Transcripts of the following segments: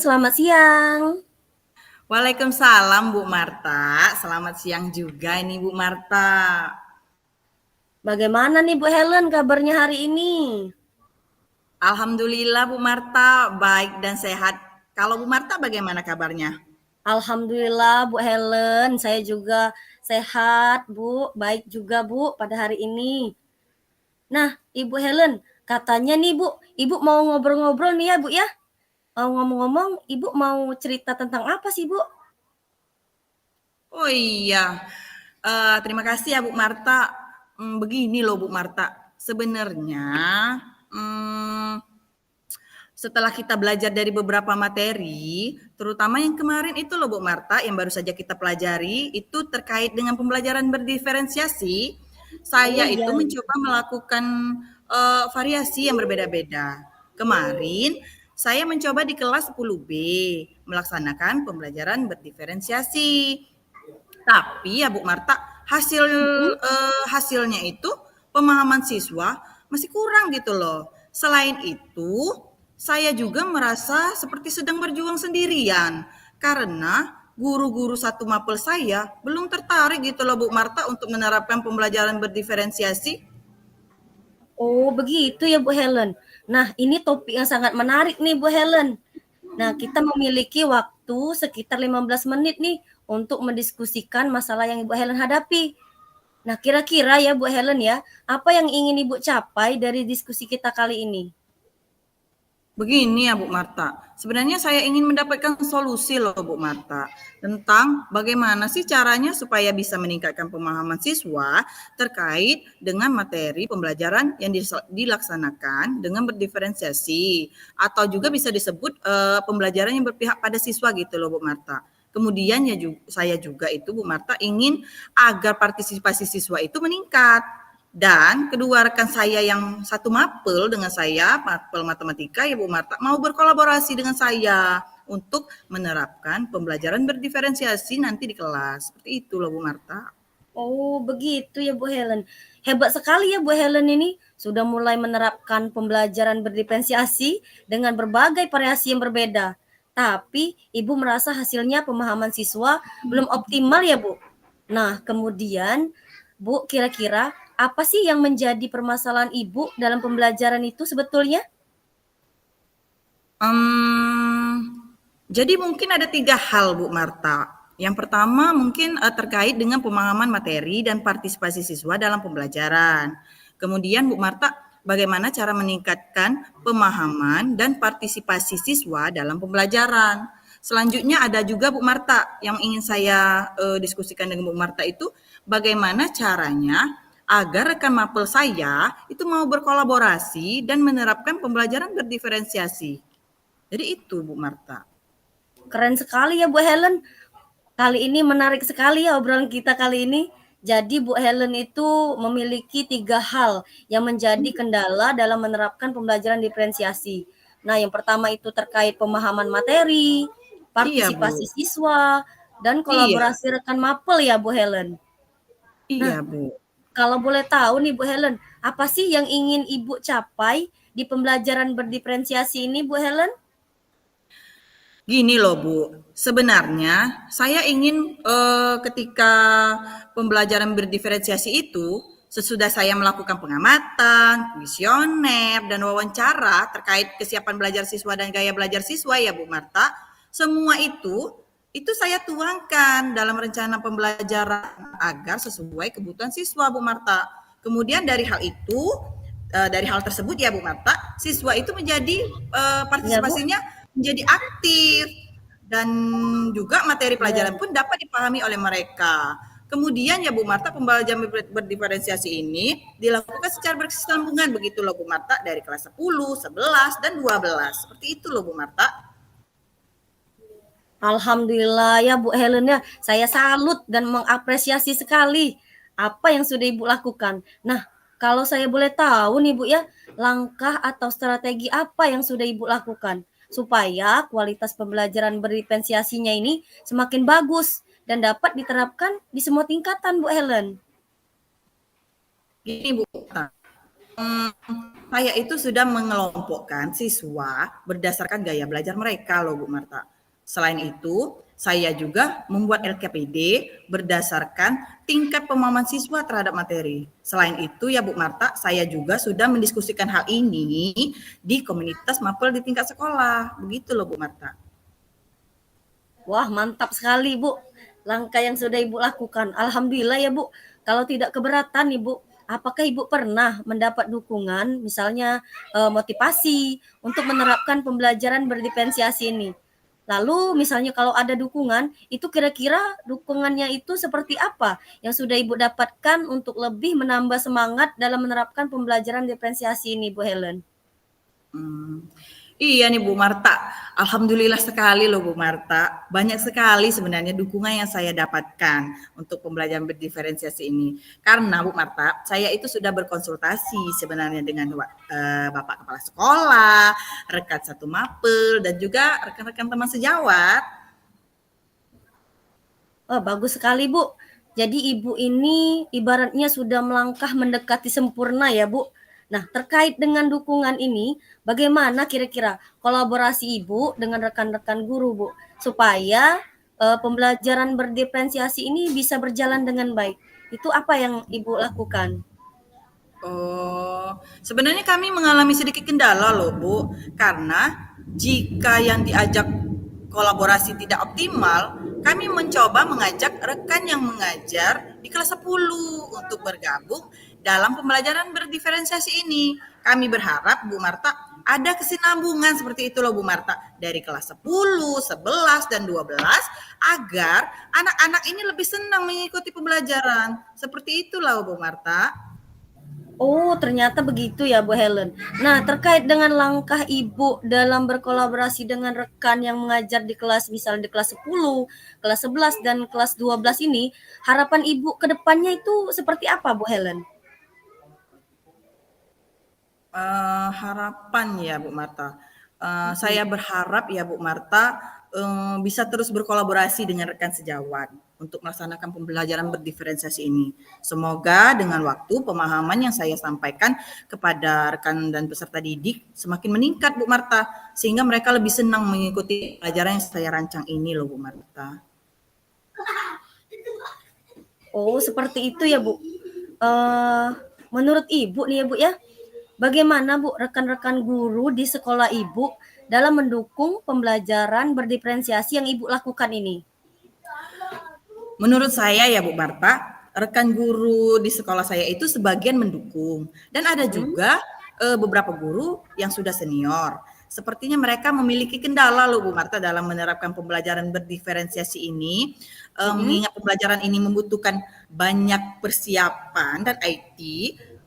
selamat siang. Waalaikumsalam Bu Marta, selamat siang juga ini Bu Marta. Bagaimana nih Bu Helen kabarnya hari ini? Alhamdulillah Bu Marta, baik dan sehat. Kalau Bu Marta bagaimana kabarnya? Alhamdulillah Bu Helen, saya juga sehat Bu, baik juga Bu pada hari ini. Nah Ibu Helen, katanya nih Bu, Ibu mau ngobrol-ngobrol nih ya Bu ya? Ngomong-ngomong, Ibu mau cerita tentang apa sih Bu? Oh iya, terima kasih ya Bu Marta. Begini loh Bu Marta, sebenarnya mmm, setelah kita belajar dari beberapa materi, terutama yang kemarin itu loh Bu Marta, yang baru saja kita pelajari, itu terkait dengan pembelajaran berdiferensiasi, Oh saya iya, itu mencoba melakukan variasi yang berbeda-beda. Kemarin saya mencoba di kelas 10B melaksanakan pembelajaran berdiferensiasi. Tapi ya Bu Marta, mm-mm. hasilnya itu pemahaman siswa masih kurang gitu loh. Selain itu, saya juga merasa seperti sedang berjuang sendirian karena guru-guru satu mapel saya belum tertarik gitu loh Bu Marta untuk menerapkan pembelajaran berdiferensiasi. Oh begitu ya Bu Helen. Nah ini topik yang sangat menarik nih Bu Helen. Nah, kita memiliki waktu sekitar 15 menit nih untuk mendiskusikan masalah yang Ibu Helen hadapi. Nah, kira-kira ya Bu Helen ya, apa yang ingin Ibu capai dari diskusi kita kali ini? Begini ya Bu Marta, sebenarnya saya ingin mendapatkan solusi loh Bu Marta tentang bagaimana sih caranya supaya bisa meningkatkan pemahaman siswa terkait dengan materi pembelajaran yang dilaksanakan dengan berdiferensiasi atau juga bisa disebut pembelajaran yang berpihak pada siswa gitu loh Bu Marta. Kemudian ya saya juga itu Bu Marta ingin agar partisipasi siswa itu meningkat. Dan kedua rekan saya yang satu mapel dengan saya, mapel matematika ya Bu Marta, mau berkolaborasi dengan saya untuk menerapkan pembelajaran berdiferensiasi nanti di kelas. Seperti itu loh Bu Marta. Oh, begitu ya Bu Helen. Hebat sekali ya Bu Helen ini sudah mulai menerapkan pembelajaran berdiferensiasi dengan berbagai variasi yang berbeda. Tapi Ibu merasa hasilnya pemahaman siswa belum optimal ya Bu. Nah, kemudian Bu, kira-kira apa sih yang menjadi permasalahan Ibu dalam pembelajaran itu sebetulnya? Jadi mungkin ada 3 hal Bu Marta. Yang pertama mungkin terkait dengan pemahaman materi dan partisipasi siswa dalam pembelajaran. Kemudian Bu Marta, bagaimana cara meningkatkan pemahaman dan partisipasi siswa dalam pembelajaran. Selanjutnya ada juga Bu Marta yang ingin saya diskusikan dengan Bu Marta itu bagaimana caranya agar rekan mapel saya itu mau berkolaborasi dan menerapkan pembelajaran berdiferensiasi. Jadi itu Bu Marta. Keren sekali ya Bu Helen. Kali ini menarik sekali ya obrolan kita kali ini. Jadi Bu Helen itu memiliki 3 hal yang menjadi kendala dalam menerapkan pembelajaran diferensiasi. Nah, yang pertama itu terkait pemahaman materi, Iya partisipasi Bu. siswa, dan Iya, kolaborasi rekan mapel ya Bu Helen. Nah, iya Bu. kalau boleh tahu nih Bu Helen, apa sih yang ingin Ibu capai di pembelajaran berdiferensiasi ini Bu Helen? Gini loh Bu, sebenarnya saya ingin ketika pembelajaran berdiferensiasi itu, sesudah saya melakukan pengamatan, kuesioner, dan wawancara terkait kesiapan belajar siswa dan gaya belajar siswa ya Bu Marta, semua itu saya tuangkan dalam rencana pembelajaran agar sesuai kebutuhan siswa Bu Marta. Kemudian dari hal tersebut ya Bu Marta, siswa itu menjadi Ya Bu? partisipasinya menjadi aktif dan juga materi pelajaran Ya. pun dapat dipahami oleh mereka. Kemudian ya Bu Marta, pembelajaran berdiferensiasi ini dilakukan secara berkesinambungan begitu loh Bu Marta dari kelas 10, 11 dan 12. Seperti itu loh Bu Marta. Alhamdulillah ya Bu Helen ya, saya salut dan mengapresiasi sekali apa yang sudah Ibu lakukan. Nah, kalau saya boleh tahu nih Bu ya, langkah atau strategi apa yang sudah Ibu lakukan supaya kualitas pembelajaran berdiferensiasinya ini semakin bagus dan dapat diterapkan di semua tingkatan Bu Helen. Gini Bu Marta, Saya itu sudah mengelompokkan siswa berdasarkan gaya belajar mereka loh Bu Marta. Selain itu, saya juga membuat LKPD berdasarkan tingkat pemahaman siswa terhadap materi. Selain itu ya Bu Marta, saya juga sudah mendiskusikan hal ini di komunitas mapel di tingkat sekolah. Begitu loh Bu Marta. Wah, mantap sekali, Bu. Langkah yang sudah Ibu lakukan. Alhamdulillah ya, Bu. Kalau tidak keberatan, Ibu, apakah Ibu pernah mendapat dukungan, misalnya motivasi untuk menerapkan pembelajaran berdiferensiasi ini? Lalu misalnya kalau ada dukungan, itu kira-kira dukungannya itu seperti apa yang sudah Ibu dapatkan untuk lebih menambah semangat dalam menerapkan pembelajaran diferensiasi ini, Bu Helen? Hmm. Iya nih Bu Marta, alhamdulillah sekali loh Bu Marta. Banyak sekali sebenarnya dukungan yang saya dapatkan untuk pembelajaran berdiferensiasi ini. Karena Bu Marta, saya itu sudah berkonsultasi sebenarnya dengan Bapak Kepala Sekolah, rekan satu mapel, dan juga rekan-rekan teman sejawat. Oh, bagus sekali, Bu. Jadi Ibu ini ibaratnya sudah melangkah mendekati sempurna ya, Bu. Nah, terkait dengan dukungan ini, bagaimana kira-kira kolaborasi Ibu dengan rekan-rekan guru, Bu, supaya pembelajaran berdiferensiasi ini bisa berjalan dengan baik? Itu apa yang Ibu lakukan? Oh, sebenarnya kami mengalami sedikit kendala loh Bu, karena jika yang diajak kolaborasi tidak optimal, kami mencoba mengajak rekan yang mengajar di kelas 10 untuk bergabung dalam pembelajaran berdiferensiasi ini. Kami berharap Bu Marta ada kesinambungan seperti itu loh Bu Marta dari kelas 10, 11 dan 12 agar anak-anak ini lebih senang mengikuti pembelajaran. Seperti itulah Bu Marta. Oh, ternyata begitu ya, Bu Helen. Nah, terkait dengan langkah Ibu dalam berkolaborasi dengan rekan yang mengajar di kelas, misalnya di kelas 10, kelas 11, dan kelas 12 ini, harapan Ibu ke depannya itu seperti apa, Bu Helen? Harapan ya Bu Marta, saya berharap ya Bu Marta, bisa terus berkolaborasi dengan rekan sejawat untuk melaksanakan pembelajaran berdiferensiasi ini. Semoga dengan waktu pemahaman yang saya sampaikan kepada rekan dan peserta didik semakin meningkat Bu Marta, sehingga mereka lebih senang mengikuti pelajaran yang saya rancang ini loh Bu Marta. Oh, seperti itu ya, Bu. Menurut Ibu nih ya, Bu ya, bagaimana Bu rekan-rekan guru di sekolah Ibu dalam mendukung pembelajaran berdiferensiasi yang Ibu lakukan ini? Menurut saya ya Bu Marta, rekan guru di sekolah saya itu sebagian mendukung dan ada Mhm, juga beberapa guru yang sudah senior. Sepertinya mereka memiliki kendala loh Bu Marta dalam menerapkan pembelajaran berdiferensiasi ini, mhm. mengingat pembelajaran ini membutuhkan banyak persiapan dan IT.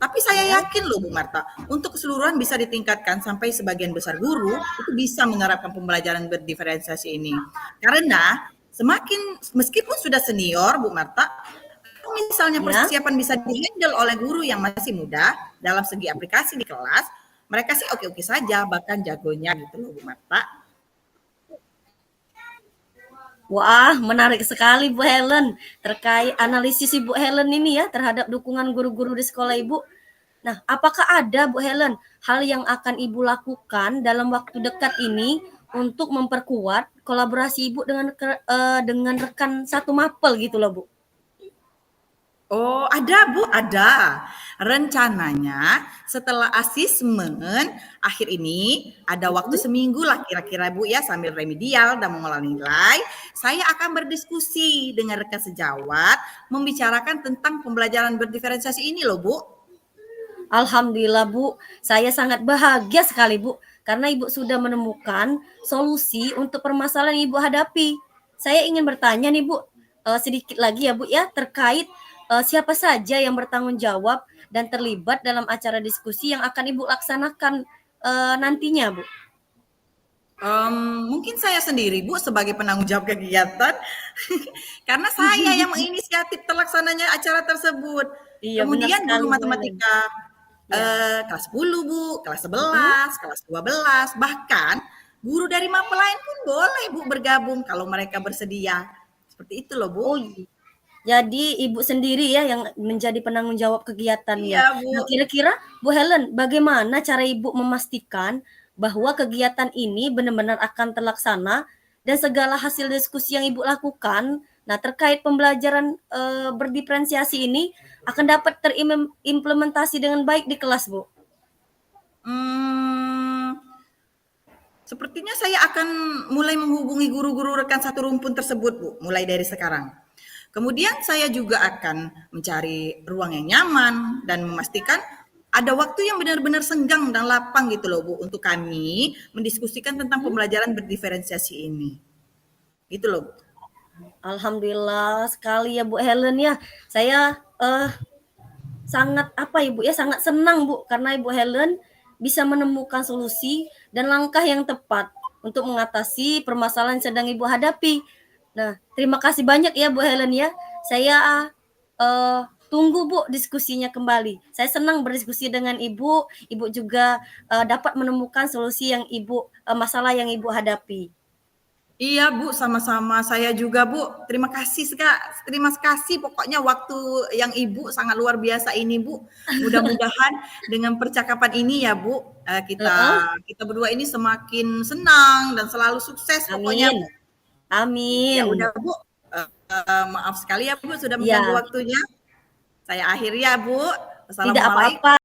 Tapi saya Ya. yakin loh Bu Marta, untuk keseluruhan bisa ditingkatkan sampai sebagian besar guru itu bisa menerapkan pembelajaran berdiferensiasi ini. Karena semakin meskipun sudah senior Bu Marta, kalau misalnya Ya. persiapan bisa di-handle oleh guru yang masih muda dalam segi aplikasi di kelas, mereka sih oke-oke saja, bahkan jagonya gitu loh Bu Marta. Wah, menarik sekali Bu Helen terkait analisis Ibu Helen ini ya terhadap dukungan guru-guru di sekolah Ibu. Nah, apakah ada Bu Helen hal yang akan Ibu lakukan dalam waktu dekat ini untuk memperkuat kolaborasi Ibu dengan rekan satu mapel gitu loh, Bu? Oh, ada Bu, ada. Rencananya setelah asesmen akhir ini ada waktu Mhm. seminggu lah kira-kira Bu ya sambil remedial dan mengolah nilai. Saya akan berdiskusi dengan rekan sejawat membicarakan tentang pembelajaran berdiferensiasi ini loh Bu. Alhamdulillah Bu, saya sangat bahagia sekali Bu, karena Ibu sudah menemukan solusi untuk permasalahan yang Ibu hadapi. Saya ingin bertanya nih Bu, sedikit lagi ya Bu ya, terkait siapa saja yang bertanggung jawab dan terlibat dalam acara diskusi yang akan Ibu laksanakan nantinya Bu. Mungkin saya sendiri Bu sebagai penanggung jawab kegiatan karena saya yang menginisiatif terlaksananya acara tersebut. Iya benar Kemudian sekali guru Bu Helen. matematika Ya. kelas 10 Bu, kelas Mm-mm. 11, kelas 12, bahkan guru dari mapel lain pun boleh Bu bergabung kalau mereka bersedia. Seperti itu loh Bu. Oh iya. Jadi Ibu sendiri ya yang menjadi penanggung jawab kegiatannya. Iya, Bu. Nah, kira-kira Bu Helen, bagaimana cara Ibu memastikan bahwa kegiatan ini benar-benar akan terlaksana dan segala hasil diskusi yang Ibu lakukan, nah terkait pembelajaran berdiferensiasi ini akan dapat terimplementasi dengan baik di kelas, Bu? Hmm, Sepertinya saya akan mulai menghubungi guru-guru rekan satu rumpun tersebut, Bu, mulai dari sekarang. Kemudian saya juga akan mencari ruang yang nyaman dan memastikan ada waktu yang benar-benar senggang dan lapang gitu loh, Bu, untuk kami mendiskusikan tentang pembelajaran berdiferensiasi ini. Gitu loh, Bu. Alhamdulillah sekali ya Bu Helen ya. Saya sangat apa Ibu ya, sangat senang Bu karena Ibu Helen bisa menemukan solusi dan langkah yang tepat untuk mengatasi permasalahan yang sedang Ibu hadapi. Nah, terima kasih banyak ya Bu Helen ya. Saya tunggu Bu diskusinya kembali. Saya senang berdiskusi dengan Ibu. Ibu juga dapat menemukan solusi yang masalah yang Ibu hadapi. Iya Bu, sama-sama saya juga Bu. Terima kasih terima kasih pokoknya waktu yang Ibu sangat luar biasa ini Bu. Mudah-mudahan dengan percakapan ini ya Bu, kita berdua ini semakin senang dan selalu sukses pokoknya Amin. Bu. Ya Amin. udah Bu, maaf sekali ya Bu sudah mengganggu Ya, waktunya. Saya akhiri ya Bu. tidak apa-apa. Assalamualaikum.